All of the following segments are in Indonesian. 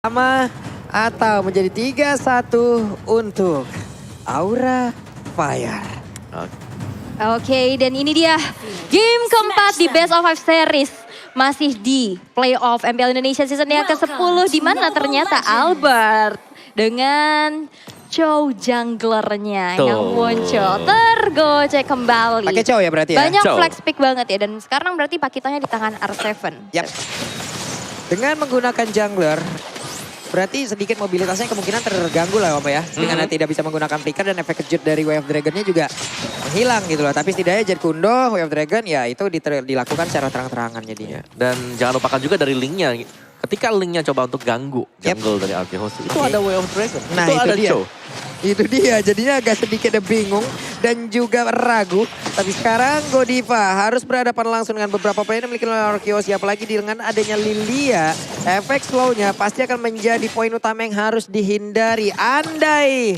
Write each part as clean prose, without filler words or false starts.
Sama atau menjadi 3-1 untuk Aura Fire. Oke, dan ini dia game keempat di Best of 5 Series. Masih di playoff MPL Indonesia season yang ke-10 di mana ternyata Albert dengan Chow junglernya yang muncul tergocek kembali. Pakai Chow ya berarti ya? Banyak Chow. flex pick banget ya, dan sekarang berarti pakitanya di tangan R7. Yap. Dengan menggunakan jungler, berarti sedikit mobilitasnya kemungkinan terganggu lah Om ya. Dengan tidak bisa menggunakan flicker dan efek kejut dari Way of Dragon-nya juga menghilang gitu loh. Tapi setidaknya Jet Kundo, Way of Dragon ya itu dilakukan secara terang-terangan jadinya. Dan jangan lupakan juga dari linknya. Ketika linknya coba untuk ganggu jungle dari Arkehost, itu ada Way of Dragon. Nah itu ada dia. Chow. Itu dia, jadinya agak sedikit bingung dan juga ragu. Tapi sekarang Godiva harus berhadapan langsung dengan beberapa player yang memiliki Arkehost. Apalagi dengan adanya Lilia, efek slownya pasti akan menjadi poin utama yang harus dihindari. Andai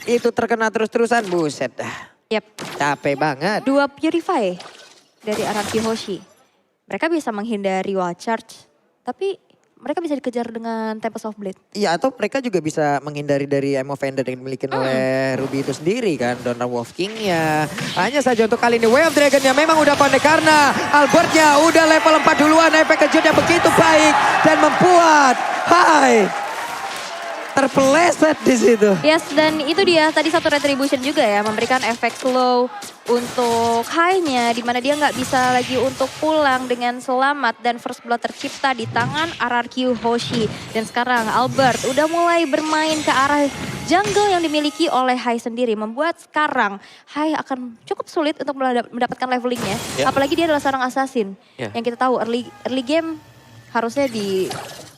itu terkena terus-terusan, buset dah. Yap, Capek banget. dua Purify dari Araki Hoshi. Mereka bisa menghindari wall charge, tapi mereka bisa dikejar dengan Tempest of Blade. Iya, atau mereka juga bisa menghindari dari Ammo Vendor yang dimiliki oleh Ruby itu sendiri kan. Donor Wolf King-nya. Hanya saja untuk kali ini Way of Dragon-nya memang udah connect karena Albertnya udah level 4 duluan. Efek kejutnya begitu baik dan membuat terpeleset di situ. Yes, dan itu dia tadi satu retribution juga ya, memberikan efek slow untuk high-nya, dimana dia nggak bisa lagi untuk pulang dengan selamat, dan first blood tercipta di tangan RRQ Hoshi. Dan sekarang Albert udah mulai bermain ke arah jungle yang dimiliki oleh Hai sendiri, membuat sekarang Hai akan cukup sulit untuk mendapatkan levelingnya. Apalagi dia adalah seorang assassin yang kita tahu early game harusnya di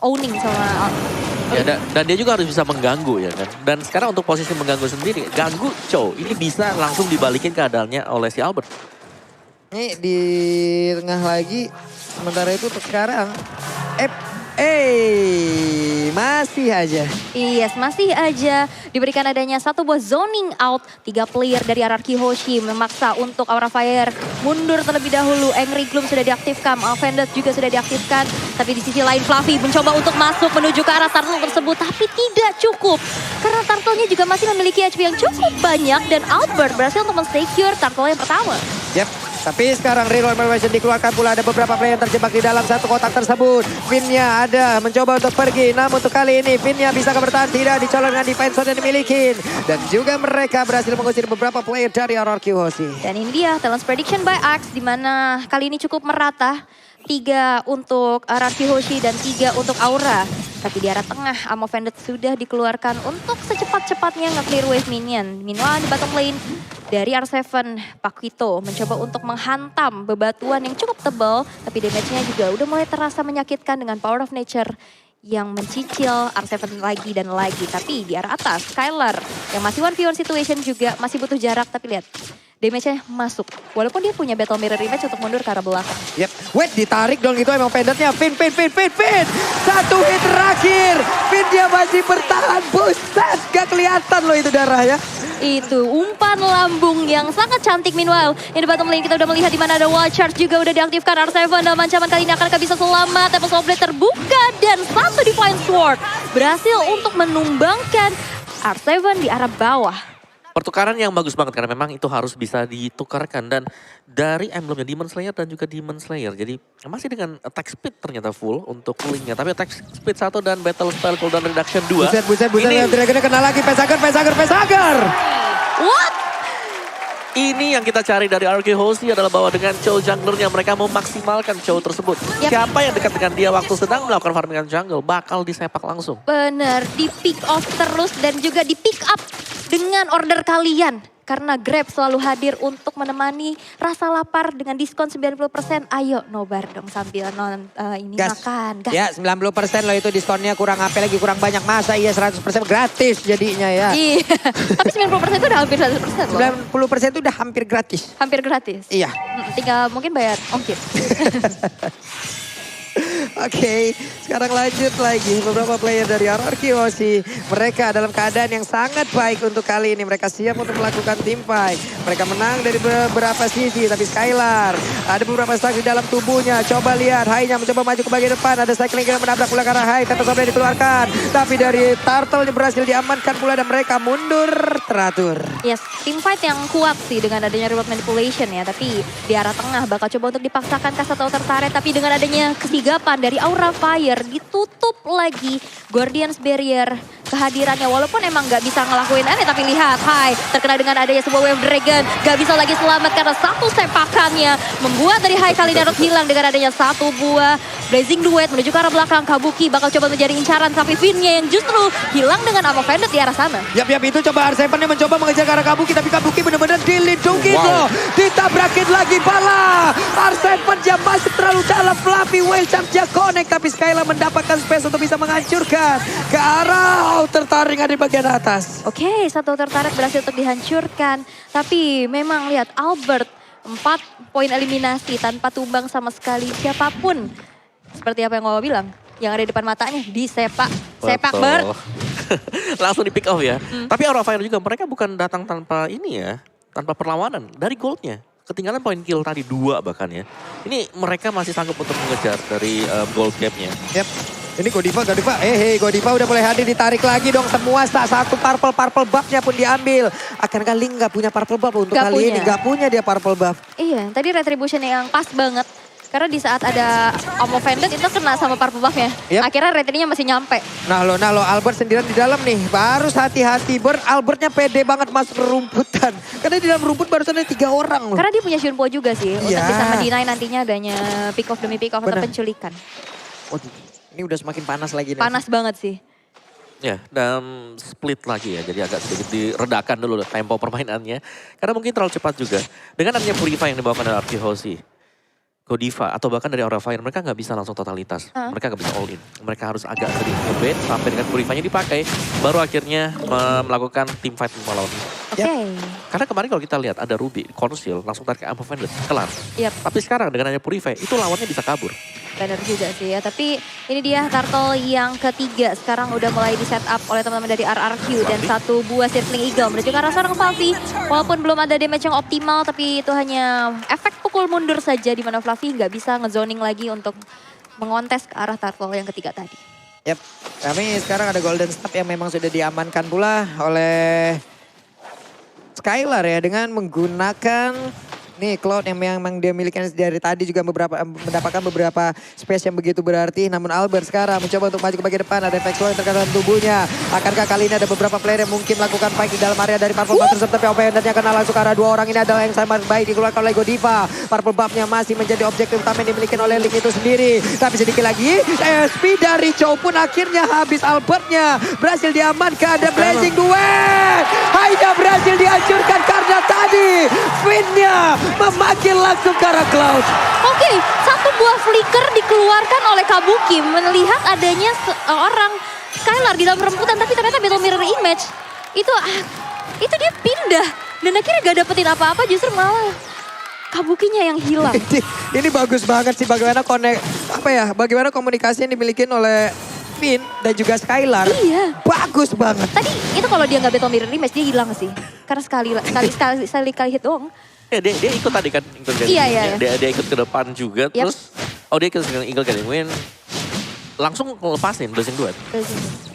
owning sama Ya, dan dia juga harus bisa mengganggu ya kan. Dan sekarang untuk posisi mengganggu sendiri, ganggu Chow ini bisa langsung dibalikin keadaannya oleh si Albert. Ini di tengah lagi, sementara itu untuk sekarang masih aja. Yes, masih aja diberikan adanya satu buah zoning out. 3 player dari RRQ Hoshi memaksa untuk Aura Fire mundur terlebih dahulu. Angry Gloom sudah diaktifkan, Vendor juga sudah diaktifkan. Tapi di sisi lain Fluffy mencoba untuk masuk menuju ke arah turtle tersebut. Tapi tidak cukup. Karena turtle-nya juga masih memiliki HP yang cukup banyak. Dan Albert berhasil untuk men-secure turtle yang pertama. Yap. Tapi sekarang reroll animation dikeluarkan pula, ada beberapa player yang terjebak di dalam satu kotak tersebut. Finnya ada mencoba untuk pergi, namun untuk kali ini Finnya bisa bertahan, tidak dicolong dengan defense yang dimiliki. Dan juga mereka berhasil mengusir beberapa player dari RRQ Hoshi. Dan ini dia Talents Prediction by Axe, di mana kali ini cukup merata. 3 untuk RRQ Hoshi dan 3 untuk Aura. Tapi di arah tengah, Ammo Vendor sudah dikeluarkan untuk secepat-cepatnya nge-clear wave minion. Meanwhile di bottom lane, dari R7, Pakito mencoba untuk menghantam bebatuan yang cukup tebal. Tapi damage-nya juga udah mulai terasa menyakitkan dengan Power of Nature yang mencicil R7 lagi dan lagi. Tapi di arah atas, Skylar yang masih 1v1 situation juga masih butuh jarak. Tapi lihat, damage-nya masuk. Walaupun dia punya battle mirror image untuk mundur ke arah belakang. Yep, wait ditarik dong itu emang pendetnya. Fin. Satu hit terakhir. Fin dia masih bertahan. Buset, gak kelihatan loh itu darah ya. Itu umpan lambung yang sangat cantik. Meanwhile, yang di bottom lane kita udah melihat di mana ada wall charge juga udah diaktifkan. R7 dalam ancaman kali ini akankah bisa selamat. Tempest of Blade terbuka dan satu Divine Sword berhasil untuk menumbangkan R7 di arah bawah. Pertukaran yang bagus banget karena memang itu harus bisa ditukarkan. Dan dari emblemnya Demon Slayer dan juga Demon Slayer. Jadi masih dengan attack speed ternyata full untuk linknya. Tapi attack speed 1 dan battle spell cooldown reduction 2. Buset. Ini, Dragonnya kena lagi. Pesager. What? ini yang kita cari dari RRQ Hoshi adalah bahwa dengan Chow junglernya mereka memaksimalkan Chow tersebut. Siapa yang dekat dengan dia waktu sedang melakukan farmingan jungle bakal disepak langsung. Bener, di pick off terus dan juga di pick up dengan order kalian. Karena Grab selalu hadir untuk menemani rasa lapar dengan diskon 90%. Ayo nobar dong sambil makan. Gas. Ya 90% loh itu diskonnya, kurang apa lagi, kurang banyak. Masa iya 100% gratis jadinya ya. Iya, tapi 90% itu udah hampir 100% loh. 90% itu udah hampir gratis. Hampir gratis. Iya. Tinggal mungkin bayar ongkir. Oke, sekarang lanjut lagi. Beberapa player dari RRQ Aussie. Mereka dalam keadaan yang sangat baik untuk kali ini. Mereka siap untuk melakukan team fight. Mereka menang dari beberapa sisi. Tapi Skylar, ada beberapa stack di dalam tubuhnya. Coba lihat, Hai-nya mencoba maju ke bagian depan. Ada cycling yang menabrak pula karena Hai. Tempat sampai dikeluarkan. Tapi dari Turtle berhasil diamankan pula dan mereka mundur teratur. Yes, team fight yang kuat sih dengan adanya remote manipulation ya. Tapi di arah tengah bakal coba untuk dipaksakan ke satu tertarik. Tapi dengan adanya kesigapan dari Aura Fire ditutup lagi Guardians Barrier kehadirannya. Walaupun emang gak bisa ngelakuin aneh, tapi lihat Hai terkena dengan adanya sebuah Wave Dragon. Gak bisa lagi selamat karena satu sepakannya membuat dari Hai kali Darut hilang dengan adanya satu buah Blazing Duet menuju ke arah belakang. Kabuki bakal coba menjadi incaran tapi Finn-nya yang justru hilang dengan Ammo Vended di arah sana. Yap, itu coba R7 yang mencoba mengejar ke arah Kabuki. Tapi Kabuki benar-benar dilindungi loh. Ditabrakin lagi bala. R7 yang masih terlalu dalam. Fluffy Whale Champ-nya connect. Tapi Skylar mendapatkan space untuk bisa menghancurkan ke arah outer taring ada di bagian atas. Oke, satu tertarik berhasil untuk dihancurkan. Tapi memang lihat Albert 4 poin eliminasi tanpa tumbang sama sekali siapapun. Seperti apa yang Wawa bilang, yang ada di depan matanya disepak. Sepak Bert. Langsung di pick off ya. Tapi Aura Fire juga mereka bukan datang tanpa ini ya, tanpa perlawanan dari goldnya. Ketinggalan poin kill tadi 2 bahkan ya. Ini mereka masih sanggup untuk mengejar dari gold gap-nya. Yap. Ini Godiva. Godiva udah mulai hadir, ditarik lagi dong semua. Satu purple buff-nya pun diambil. Akankah Ling gak punya purple buff untuk Gak kali punya. ini? Gak punya dia purple buff. Iya, tadi retribution yang pas banget. Karena di saat ada Ammo Vended itu kena sama purple buff-nya. Yep. Akhirnya ratingnya masih nyampe. Nah lo Albert sendirian di dalam nih. Harus hati-hati. Albertnya pede banget masuk ke rumputan. Karena di dalam rumput barusan ada 3 orang loh. Karena dia punya Shunpo juga sih. Untuk Iya. bisa mendinai nantinya adanya pick off demi pick off atau Benar. penculikan. Waduh, ini udah semakin panas lagi nih. Panas banget sih. Ya, dan split lagi ya. Jadi agak sedikit diredakan dulu tempo permainannya. Karena mungkin terlalu cepat juga. Dengan adanya Purify yang dibawakan dari RRQ Aussie, Godiva atau bahkan dari Aura Fire, mereka nggak bisa langsung totalitas. Mereka nggak bisa all in. Mereka harus agak sedikit nge-bait sampai dengan Purify-nya dipakai. Baru akhirnya melakukan team fight melawan. Oke. Karena kemarin kalau kita lihat ada Ruby, Conceal, langsung tarik ke Ammo Vended, kelar. Yap. Tapi sekarang dengan adanya Purify, itu lawannya bisa kabur. Benar juga sih ya. Tapi ini dia Turtle yang ketiga. Sekarang udah mulai di set up oleh teman-teman dari RRQ. Dan satu buah Circling Eagle menuju ke arah seorang Fluffy. Walaupun belum ada damage yang optimal. Tapi itu hanya efek pukul mundur saja. Di mana Fluffy nggak bisa ngezoning lagi untuk mengontes ke arah Turtle yang ketiga tadi. Yap, kami sekarang ada Golden Staff yang memang sudah diamankan pula oleh Skylar ya. Dengan menggunakan nih Cloud yang memang dia miliki dari tadi juga mendapatkan beberapa space yang begitu berarti. Namun Albert sekarang mencoba untuk maju ke bagian depan. Ada efek slow yang terkait dengan tubuhnya. Akankah kali ini ada beberapa player yang mungkin melakukan fight di dalam area dari Purple Buff tersebut. Tapi Opendantnya kena langsung ke arah 2 orang ini adalah yang sangat baik dikeluarkan oleh Godiva. Purple Buff-nya masih menjadi objektif utama yang dimiliki oleh Ling itu sendiri. Tapi sedikit lagi SP dari Chow pun akhirnya habis. Albertnya berhasil diamankan. Ada Blazing Duet. Hanya berhasil dihancurkan karena tadi Finn-nya memanggil langsung ke arah Cloud. Oke, satu buah flicker dikeluarkan oleh Kabuki. Melihat adanya seorang Skylar di dalam remputan. Tapi ternyata Battle Mirror Image. Itu dia pindah. Dan akhirnya gak dapetin apa-apa, justru malah Kabukinya yang hilang. Ini bagus banget sih bagaimana bagaimana komunikasi yang dimiliki oleh Finn dan juga Skylar. Iya. Bagus banget. Tadi itu kalau dia nggak Battle Mirror Image dia hilang sih. Karena sekali hit doang. Ya dia ikut tadi kan. Iya. Dia ikut ke depan juga. Yep. Terus dia ikut dengan Eagle Getting Win. Langsung lepasin Blazing Duet.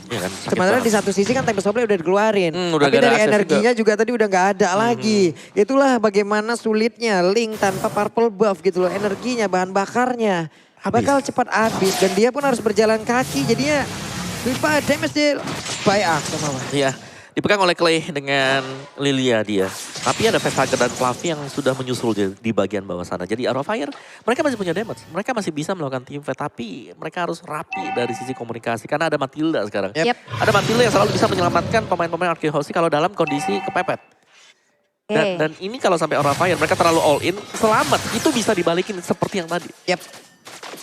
Iya kan, sementara di satu sisi kan Tempest Supply udah dikeluarin. Udah tapi gak ada dari akses energinya juga tadi udah nggak ada lagi. Itulah bagaimana sulitnya Ling tanpa purple buff gitu loh. Energinya, bahan bakarnya bakal cepat habis. Dan dia pun harus berjalan kaki. Jadinya lupa damage dia by Axe sama Mas. Iya, dipegang oleh Clay dengan Lilia dia. Tapi ada Vestager dan Fluffy yang sudah menyusul di bagian bawah sana. Jadi Aura Fire mereka masih punya damage. Mereka masih bisa melakukan team fight. Tapi mereka harus rapi dari sisi komunikasi. Karena ada Matilda sekarang. Yep. Ada Matilda yang selalu bisa menyelamatkan pemain-pemain RRQ Aussie kalau dalam kondisi kepepet. Dan ini kalau sampai Aura Fire mereka terlalu all in, selamat. Itu bisa dibalikin seperti yang tadi. Yap.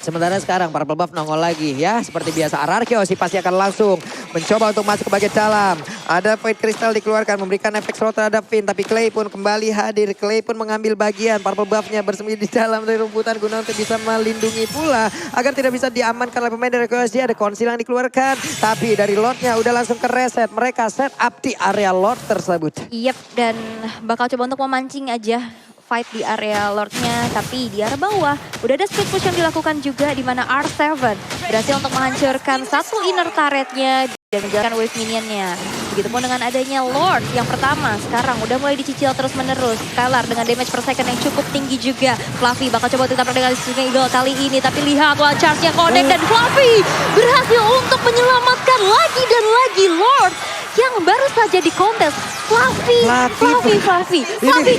Sementara sekarang Purple Buff nongol lagi ya. Seperti biasa RRQ Aussie pasti akan langsung mencoba untuk masuk ke bagian dalam. Ada Void Crystal dikeluarkan memberikan efek slow terhadap Finn. Tapi Clay pun kembali hadir. Clay pun mengambil bagian. Purple buff-nya bersembunyi di dalam dari rumputan guna untuk bisa melindungi pula. Agar tidak bisa diamankan oleh pemain dari QSG. Ada konsil yang dikeluarkan. Tapi dari Lordnya udah langsung ke reset. Mereka set up di area Lord tersebut. Yep, dan bakal coba untuk memancing aja fight di area Lordnya, tapi di area bawah udah ada split push yang dilakukan juga di mana R7 berhasil untuk menghancurkan satu inner turretnya dan menjalankan wave minionnya. Begitupun dengan adanya Lord yang pertama sekarang udah mulai dicicil terus menerus. Skylar dengan damage per second yang cukup tinggi juga. Fluffy bakal coba ditambah dengan Swing Eagle kali ini, tapi lihat one charge-nya connect dan Fluffy berhasil untuk menyelamatkan lagi dan lagi Lord yang baru saja di kontes. Fluffy,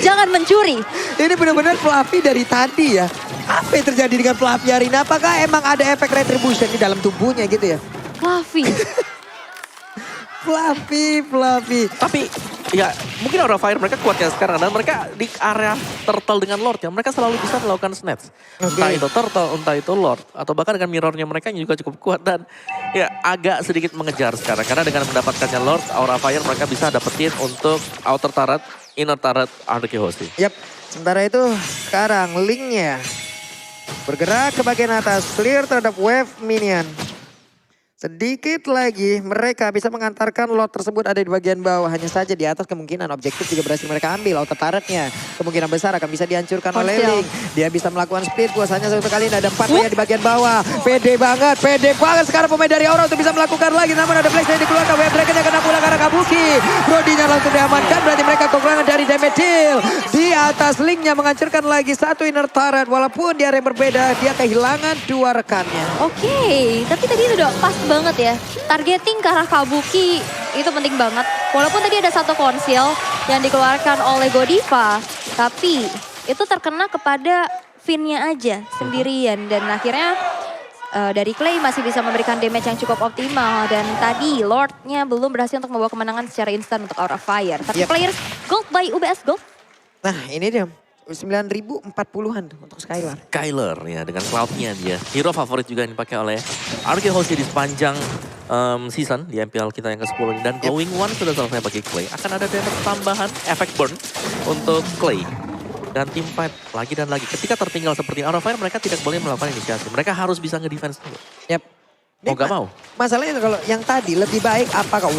jangan mencuri. Ini benar-benar Fluffy dari tadi ya. Apa yang terjadi dengan Fluffy hari ini? Apakah emang ada efek retribution di dalam tubuhnya gitu ya? Fluffy. Fluffy. Tapi ya mungkin Aura Fire mereka kuatnya sekarang dan mereka di area turtle dengan Lord ya mereka selalu bisa melakukan snatch. Entah itu turtle, entah itu Lord atau bahkan dengan mirrornya mereka yang juga cukup kuat dan ya agak sedikit mengejar sekarang karena dengan mendapatkannya Lord, Aura Fire mereka bisa dapetin untuk outer turret, inner turret, RRQ Hoshi. Yap, sementara itu sekarang Linknya bergerak ke bagian atas, clear terhadap wave minion. Sedikit lagi mereka bisa mengantarkan lot tersebut ada di bagian bawah. Hanya saja di atas kemungkinan objektif juga berhasil mereka ambil. Outer turretnya kemungkinan besar akan bisa dihancurkan oleh Link. Dia bisa melakukan split puasanya satu kali ini. Ada 4 player di bagian bawah. Pede banget sekarang pemain dari Aura untuk bisa melakukan lagi. Namun ada Blaze yang dikeluarkan. Wave Dragon yang kena pula karena Kabuki. Brodinya langsung diamankan. Berarti mereka kekurangan dari damage deal. Di atas Linknya menghancurkan lagi satu inner turret. Walaupun di area yang berbeda dia kehilangan 2 rekannya. Oke, tapi tadi itu udah pas banget ya. Targeting ke arah Kabuki itu penting banget. Walaupun tadi ada satu konsil yang dikeluarkan oleh Godiva. Tapi itu terkena kepada Finn-nya aja sendirian. Dan akhirnya dari Clay masih bisa memberikan damage yang cukup optimal. Dan tadi Lord-nya belum berhasil untuk membawa kemenangan secara instan untuk Aura Fire. Tapi players gold by UBS Gold. Nah ini dia. 9.040-an untuk Skylar. Skylar ya dengan cloud-nya dia. Hero favorit juga yang dipakai oleh RRQ Hoshi di sepanjang season di MPL kita yang ke-10 ini. Dan Glowing One sudah selesai bagi Clay. Akan ada damage tambahan efek burn untuk Clay. Dan team fight lagi dan lagi. Ketika tertinggal seperti Aura Fire mereka tidak boleh melakukan inisiasi. Mereka harus bisa nge-defense dulu. Yap. Mau gak mau. Masalahnya kalau yang tadi lebih baik apakah?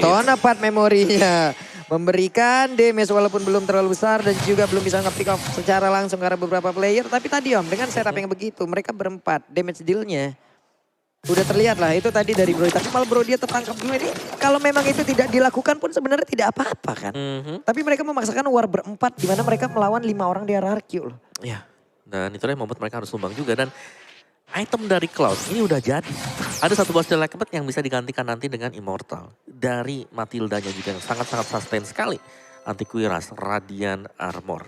Tona part memorinya. Memberikan damage walaupun belum terlalu besar dan juga belum bisa nge-pick off secara langsung karena beberapa player. Tapi tadi Om dengan setup yang begitu mereka berempat damage dealnya udah terlihat lah itu tadi dari Brody. Tapi malah Brody dia tertangkap dulu ini. Kalau memang itu tidak dilakukan pun sebenarnya tidak apa-apa kan. Tapi mereka memaksakan war berempat di mana mereka melawan 5 orang di RRQ loh. Iya dan itulah yang membuat mereka harus sumbang juga dan item dari Cloud ini udah jadi. Ada satu buah steel element yang bisa digantikan nanti dengan Immortal. Dari Matildanya juga yang sangat-sangat sustain sekali. Anti-Kuiras, Radiant Armor.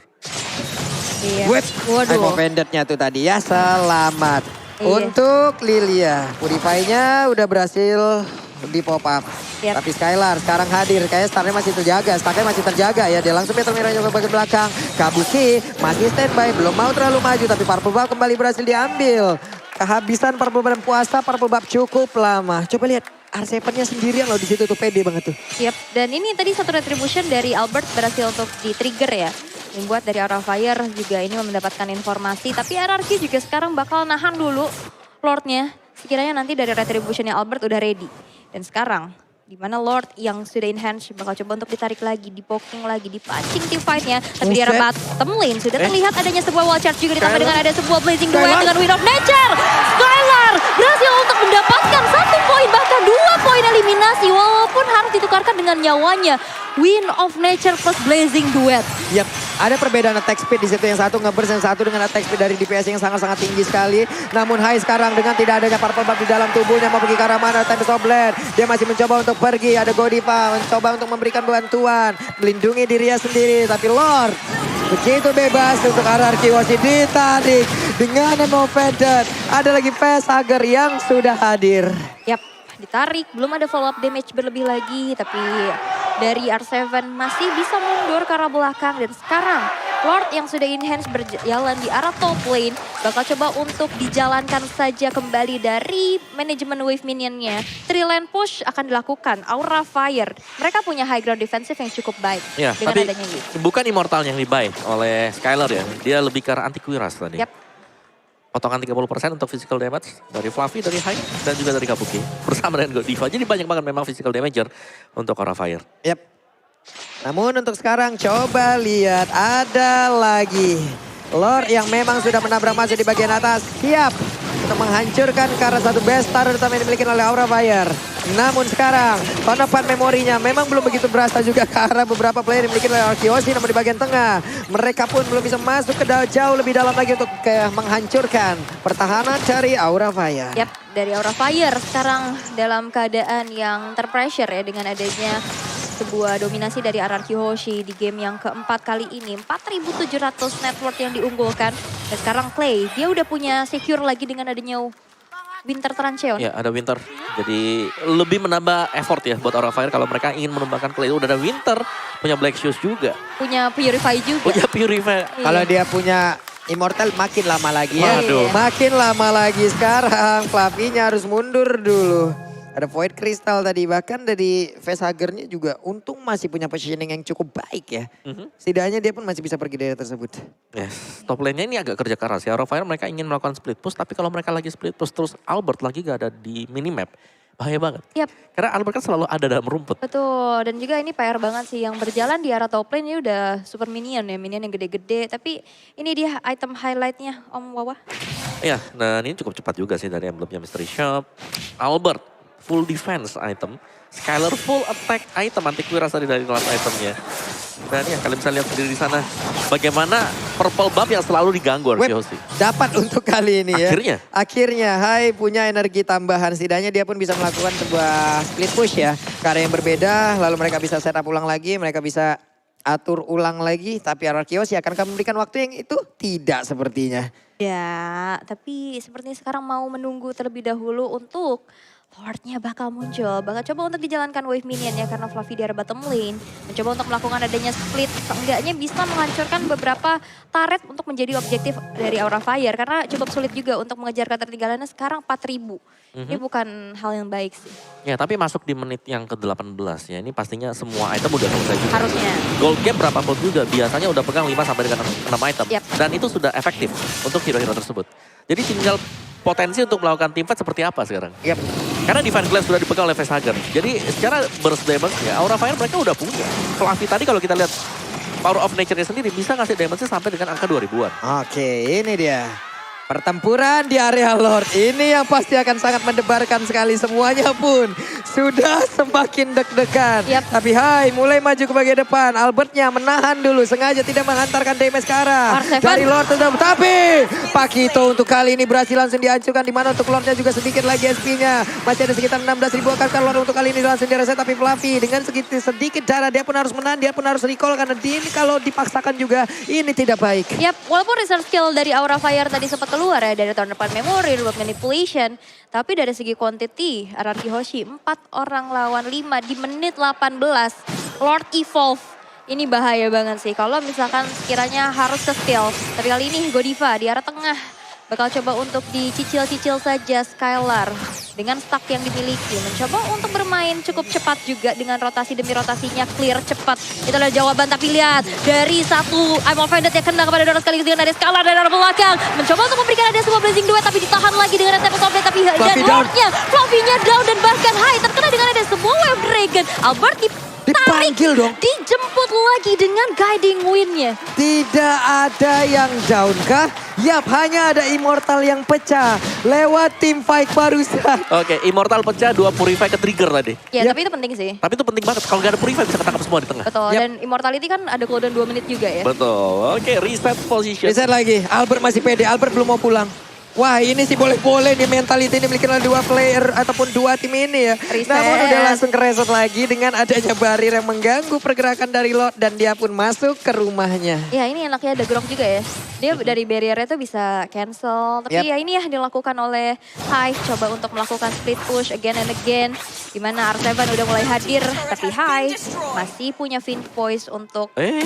Iya. Waduh. Vendetnya tuh tadi ya selamat. Iya. Untuk Lilia. Purify-nya udah berhasil di pop up. Yep. Tapi Skylar sekarang hadir. Kayaknya startnya masih terjaga. Startnya masih terjaga ya. Dia langsung Battle Mirror ke bagian belakang. Kabuki masih standby. Belum mau terlalu maju. Tapi Purple Buff kembali berhasil diambil. Kehabisan Purple Buff dan puasa. Purple Buff cukup lama. Coba lihat. R7-nya sendirian loh di situ tuh pede banget tuh. Yap, dan ini tadi satu retribution dari Albert berhasil untuk di-trigger ya. Membuat dari Aura Fire juga ini mendapatkan informasi. Tapi RRQ juga sekarang bakal nahan dulu Lord-nya. Sekiranya nanti dari retributionnya Albert udah ready. Dan sekarang di mana Lord yang sudah enhance bakal coba untuk ditarik lagi, dipoking lagi, dipancing team fight-nya. Tapi di arah bottom lane sudah terlihat adanya sebuah wall charge juga ditambah dengan ada sebuah blazing duet dengan Wind of Nature. Skylar berhasil untuk mendapatkan 1 poin bahkan 2 poin eliminasi walaupun harus ditukarkan dengan nyawanya. Wind of Nature plus blazing duet. Yap, ada perbedaan attack speed di situ. Yang satu nge-burst, yang satu dengan attack speed dari DPS yang sangat-sangat tinggi sekali. Namun Hai sekarang dengan tidak adanya Purple Buff di dalam tubuhnya mau pergi ke arah mana? Tempest of Blade. Dia masih mencoba untuk pergi. Ada Godiva mencoba untuk memberikan bantuan. Melindungi dirinya sendiri. Tapi Lord begitu bebas untuk RRQ Hoshi ditarik dengan Movended. Ada lagi Facehager yang sudah hadir. Yap, ditarik. Belum ada follow up damage berlebih lagi. Tapi dari R7 masih bisa mundur ke arah belakang. Dan sekarang Lord yang sudah enhance berjalan di arah top lane bakal coba untuk dijalankan saja kembali dari manajemen wave minionnya. 3 lane push akan dilakukan, Aura Fire. Mereka punya high ground defensive yang cukup baik Ya, dengan tapi adanya Yi. bukan Immortal yang dibuy oleh Skylar ya. Dia lebih ke arah anti Quiras tadi. Yap. Potongan 30% untuk physical damage dari Fluffy, dari Hai, dan juga dari Kabuki. Bersama dengan Godiva. Jadi banyak banget memang physical damager untuk Aura Fire. Yap. Namun untuk sekarang coba lihat ada lagi Lord yang memang sudah menabrak masuk di bagian atas. Siap untuk menghancurkan ke arah satu best star terutama yang dimiliki oleh Aura Fire. Namun sekarang penepan memorinya memang belum begitu berasa juga ke arah beberapa player yang dimiliki oleh Arkeosi. Namun di bagian tengah mereka pun belum bisa masuk ke jauh lebih dalam lagi untuk menghancurkan pertahanan dari Aura Fire. Yap, dari Aura Fire sekarang dalam keadaan yang terpressure ya dengan adanya sebuah dominasi dari RRQ Hoshi di game yang keempat kali ini. 4.700 net worth yang diunggulkan. Dan sekarang Clay, dia udah punya secure lagi dengan adanya Winter Trancheon. Ya, ada Winter. Jadi lebih menambah effort ya buat Aura Fire kalau mereka ingin menumbangkan Clay. Udah ada Winter, punya Black Shoes juga. Punya Purify juga. Punya Purify. Iya. Kalau dia punya Immortal makin lama lagi ya. Waduh. Makin lama lagi sekarang. Fluffy-nya harus mundur dulu. Ada Void Crystal tadi. Bahkan dari Facehugger-nya juga untung masih punya positioning yang cukup baik ya. Setidaknya dia pun masih bisa pergi dari tersebut. Yes, top lane-nya ini agak kerja keras ya. Aura Fire mereka ingin melakukan split push. Tapi kalau mereka lagi split push terus Albert lagi gak ada di minimap. Bahaya banget. Yap. Karena Albert kan selalu ada dalam rumput. Betul, dan juga ini PR banget sih yang berjalan di arah top lane ini udah super minion ya, minion yang gede-gede. Tapi ini dia item highlightnya Om Wawa. Ya, dan ini cukup cepat juga sih dari emblemnya Mystery Shop. Albert, full defense item. Skylar full attack item, anti Quiras tadi dari last itemnya. Dan ya kalian bisa lihat sendiri di sana bagaimana purple buff yang selalu diganggu Arkeosi. Dapat untuk kali ini ya. Akhirnya. Akhirnya Hai punya energi tambahan. Setidaknya dia pun bisa melakukan sebuah split push ya. Karena yang berbeda lalu mereka bisa setup ulang lagi. Mereka bisa atur ulang lagi. Tapi Arkeosi akankah memberikan waktu yang itu? Tidak sepertinya. Ya, tapi sepertinya sekarang mau menunggu terlebih dahulu untuk Lordnya bakal muncul, bakal coba untuk dijalankan wave minion ya karena Fluffy di arah bottom lane. Mencoba untuk melakukan adanya split, seenggaknya bisa menghancurkan beberapa turret untuk menjadi objektif dari Aura Fire. Karena cukup sulit juga untuk mengejar ketertinggalannya sekarang 4.000. Ini bukan hal yang baik sih. Ya tapi masuk di menit yang ke-18 ya, ini pastinya semua item udah selesai juga. Harusnya. Gold gap berapapun juga biasanya udah pegang 5 sampai dengan 6 item. Yap. Dan itu sudah efektif untuk hero-hero tersebut. Jadi tinggal potensi untuk melakukan teamfight seperti apa sekarang. Yap. Karena Divine Glass sudah dipegang oleh Facehugger. Jadi secara burst damage ya Aura Fire mereka udah punya. Fluffy tadi kalau kita lihat Power of Nature-nya sendiri bisa ngasih damage-nya sampai dengan angka 2000-an. Oke, ini dia. Pertempuran di area Lord. Ini yang pasti akan sangat mendebarkan sekali. Semuanya pun sudah semakin deg-degan. Yap. Tapi Hai mulai maju ke bagian depan. Albertnya menahan dulu. Sengaja tidak menghantarkan damage ke arah R7. dari Lord. Tapi Pakito untuk kali ini berhasil langsung dihancurkan. Dimana untuk Lordnya juga sedikit lagi SP-nya. Masih ada sekitar 16.000 akan Lord untuk kali ini langsung direset. Tapi Fluffy dengan sedikit darah dia pun harus menahan. Dia pun harus recall karena ini kalau dipaksakan juga ini tidak baik. Yap, walaupun research skill dari Aura Fire tadi sempat keluar ya dari tahun depan memory, buat manipulation. Tapi dari segi quantity, RRQ Hoshi 4 orang lawan 5 di menit 18. Lord Evolve. Ini bahaya banget sih. Kalau misalkan sekiranya harus ke steal. Tapi kali ini Godiva di arah tengah. Bakal coba untuk dicicil-cicil saja Skylar. Dengan stack yang dimiliki. Mencoba untuk bermain cukup cepat juga dengan rotasi demi rotasinya clear cepat. Itu adalah jawaban, tapi lihat dari satu I'm offended yang kena kepada Doros kali dengan ada Skylar dari arah belakang. Mencoba untuk memberikan ada sebuah blazing duet tapi ditahan lagi dengan Tempest of Death. Tapi dan Lordnya, Fluffy-nya down dan bahkan Hai terkena dengan ada sebuah Wave Dragon. Albert Dipanggil dong. dijemput lagi dengan Guiding Wind-nya. Tidak ada yang down kah? Yap, hanya ada Immortal yang pecah lewat tim fight barusan. Oke, Immortal pecah, 2 Purify ke trigger tadi. Ya, Yap. tapi itu penting sih. Tapi itu penting banget, kalau nggak ada Purify bisa ketangkap semua di tengah. Betul, Yap. dan Immortality kan ada cooldown 2 menit juga ya. Betul, oke reset position. Reset lagi, Albert masih pede, Albert belum mau pulang. Wah ini sih boleh-boleh nih mentality ini dimiliki oleh 2 player ataupun 2 tim ini ya. Reset. Namun udah langsung kereset lagi dengan adanya barir yang mengganggu pergerakan dari Lord. Dan dia pun masuk ke rumahnya. Ya ini enaknya ada Grok juga ya. Dia dari barrier-nya tuh bisa cancel. Tapi Yap. ya ini ya dilakukan oleh Hai. Coba untuk melakukan split push again and again. Dimana R7 udah mulai hadir, tapi Hai masih punya Fiend Voice untuk Weh.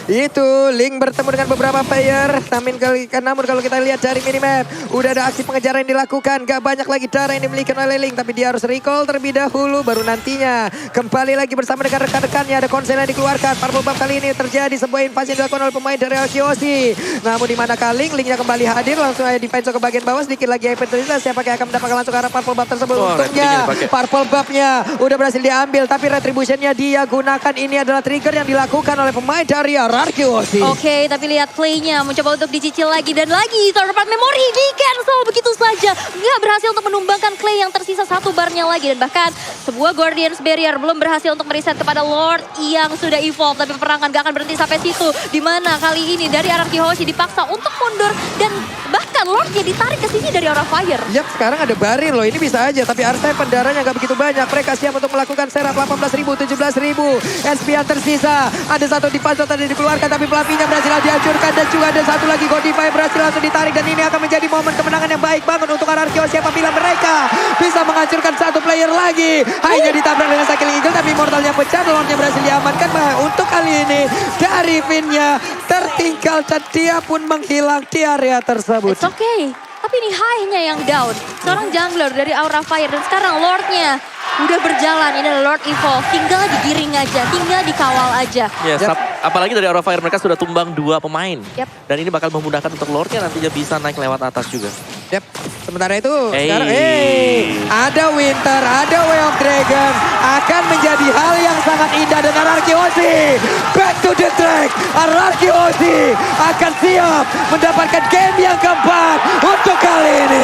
Itu Link bertemu dengan beberapa player. Namun kalau kita lihat dari minimap, udah ada aksi pengejaran yang dilakukan. Gak banyak lagi darah yang dimiliki oleh Link, tapi dia harus recall terlebih dahulu, baru nantinya kembali lagi bersama dengan rekan-rekannya. Ada konsel yang dikeluarkan. Purple Buff kali ini terjadi sebuah invasi yang dilakukan oleh pemain dari Arkeosi. Namun di mana Linknya kembali hadir, langsung aja defense ke bagian bawah. Sedikit lagi event terlihat siapa yang akan mendapatkan langsung arah Purple Buff tersebut. Untungnya Purple Buff-nya udah berhasil diambil, tapi retribution-nya dia gunakan. Ini adalah trigger yang dilakukan oleh pemain dari Arkeosi. Oke, tapi lihat play-nya mencoba untuk dicicil lagi dan lagi. Third-part memory di cancel begitu saja. Nggak berhasil untuk menumbangkan Clay yang tersisa satu barnya lagi. Dan bahkan sebuah Guardian's Barrier belum berhasil untuk mereset kepada Lord yang sudah evolve. Tapi peperangan gak akan berhenti sampai situ. Dimana kali ini dari Arkeosi dipaksa untuk mundur. Dan bahkan Lordnya ditarik ke sini dari Aura Fire. Yap, sekarang ada Barir loh. Ini bisa aja, tapi R7 darahnya gak begitu banyak. Mereka siap untuk melakukan serap 18.000, 17.000. SP yang tersisa. Ada satu defense tadi dikeluarkan, tapi pelapinya berhasil dihancurkan. Dan juga ada satu lagi Godify berhasil langsung ditarik. Dan ini akan menjadi momen kemenangan yang baik banget untuk Arkeosi apabila mereka bisa menghancurkan satu player lagi. Hanya ditabrak dengan Cycling Eagle, tapi Immortalnya pecah. Lordnya berhasil diamankan. Untuk kali ini dari Finnya tertinggal dan dia pun menghilang di area tersebut. It's okay. Tapi ini High-nya yang down. Seorang jungler dari Aura Fire. Dan sekarang Lord-nya udah berjalan. Ini adalah Lord Evolve. Tinggal digiring aja. Tinggal dikawal aja. Yes, apalagi dari Aura Fire mereka sudah tumbang 2 pemain. Yep. Dan ini bakal memudahkan untuk Lordnya nantinya bisa naik lewat atas juga. Yap, sementara itu sekarang ada Winter, ada Way of Dragon akan menjadi hal yang sangat indah dengan Arkeosi. Back to the track, Arkeosi akan siap mendapatkan game yang keempat untuk kali ini.